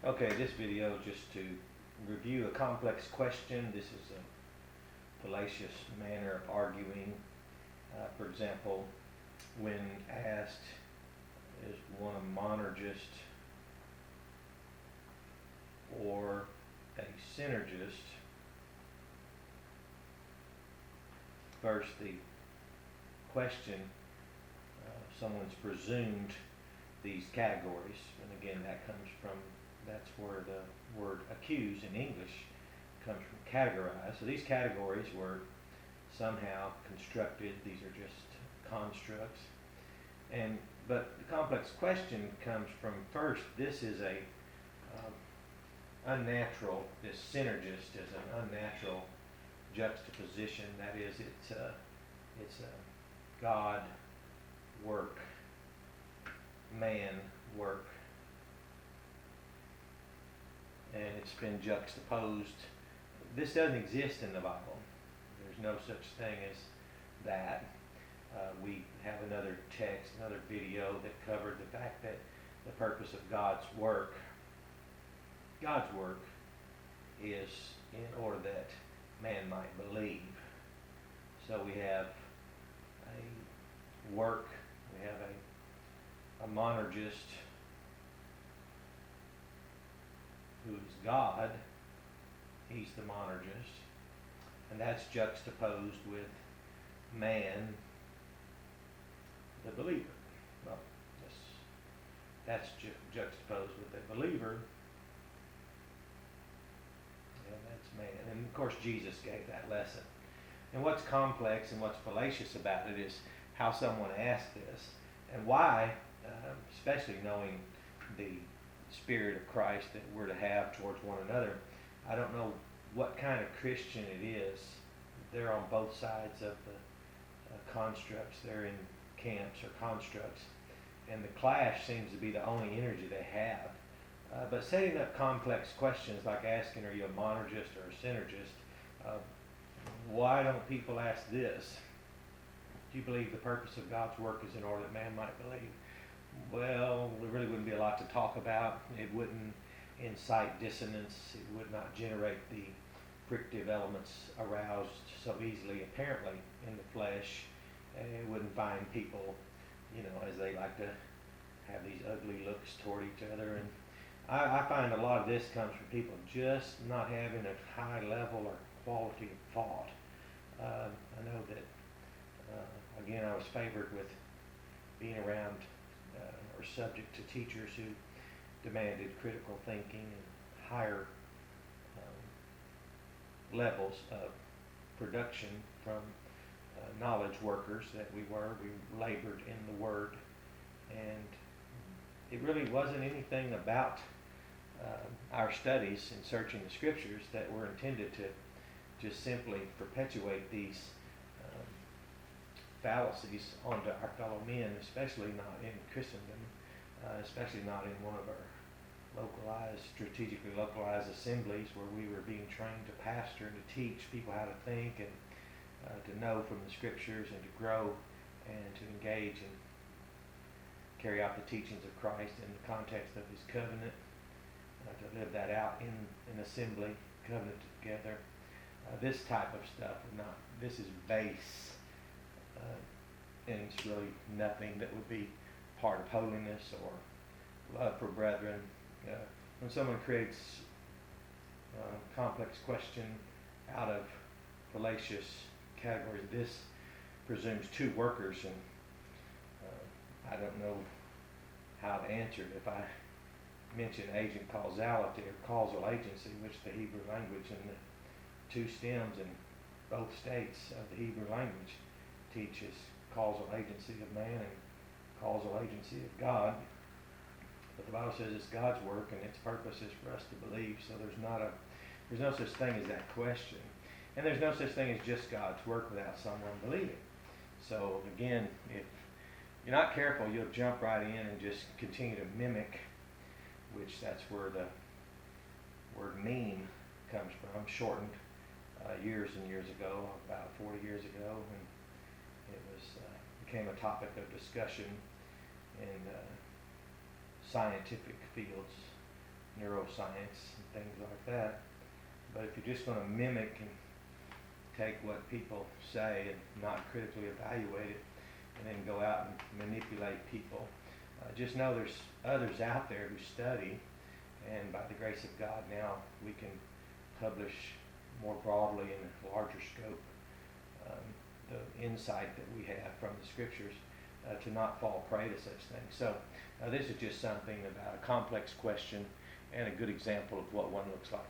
Okay, this video just to review a complex question. This is a fallacious manner of arguing. For example, when asked, is one a monergist or a synergist? First, the question, someone's presumed these categories, and again, that's where the word accuse in English comes from, categorize. So these categories were somehow constructed. These are just constructs. But the complex question comes from, first, this is a unnatural, this synergist is an unnatural juxtaposition. That is, it's a God work, man work, and it's been juxtaposed. This doesn't exist in the Bible. There's no such thing as that. We have another text, another video that covered the fact that the purpose of God's work is in order that man might believe. So we have a work, we have a monergist who is God. He's the monergist, and that's juxtaposed with man, the believer. Well, that's juxtaposed with the believer, and that's man. And of course, Jesus gave that lesson. And what's complex and what's fallacious about it is how someone asked this and why, especially knowing the Spirit of Christ that we're to have towards one another. I don't know what kind of Christian it is. They're on both sides of the constructs. They're in camps or constructs, and the clash seems to be the only energy they have. But setting up complex questions like asking, are you a monergist or a synergist? Why don't people ask this? Do you believe the purpose of God's work is in order that man might believe? Well, there really wouldn't be a lot to talk about. It wouldn't incite dissonance. It would not generate the frictive elements aroused so easily, apparently, in the flesh. And it wouldn't find people, as they like to have these ugly looks toward each other. And I find a lot of this comes from people just not having a high level or quality of thought. I know that, again, I was favored with being around or subject to teachers who demanded critical thinking and higher levels of production from knowledge workers that we were. We labored in the Word, and it really wasn't anything about our studies and searching the Scriptures that were intended to just simply perpetuate these fallacies onto our fellow men, especially not in Christendom, especially not in one of our strategically localized assemblies where we were being trained to pastor and to teach people how to think and to know from the Scriptures and to grow and to engage and carry out the teachings of Christ in the context of His covenant, to live that out in assembly, covenant together. This type of stuff, this is base, and it's really nothing that would be part of holiness or love for brethren. When someone creates a complex question out of fallacious categories, this presumes two workers, and I don't know how to answer it. If I mention agent causality or causal agency, which the Hebrew language and the two stems in both states of the Hebrew language teaches causal agency of man and causal agency of God. But the Bible says it's God's work and its purpose is for us to believe. So there's no such thing as that question. And there's no such thing as just God's work without someone believing. So again, if you're not careful, you'll jump right in and just continue to mimic, which that's where the word meme comes from, shortened years and years ago, about 40 years ago, and it became a topic of discussion in scientific fields neuroscience and things like that. But if you're just going to mimic and take what people say and not critically evaluate it, and then go out and manipulate people, just know there's others out there who study, and by the grace of God now we can publish more broadly in a larger scope the insight that we have from the scriptures to not fall prey to such things. So this is just something about a complex question and a good example of what one looks like.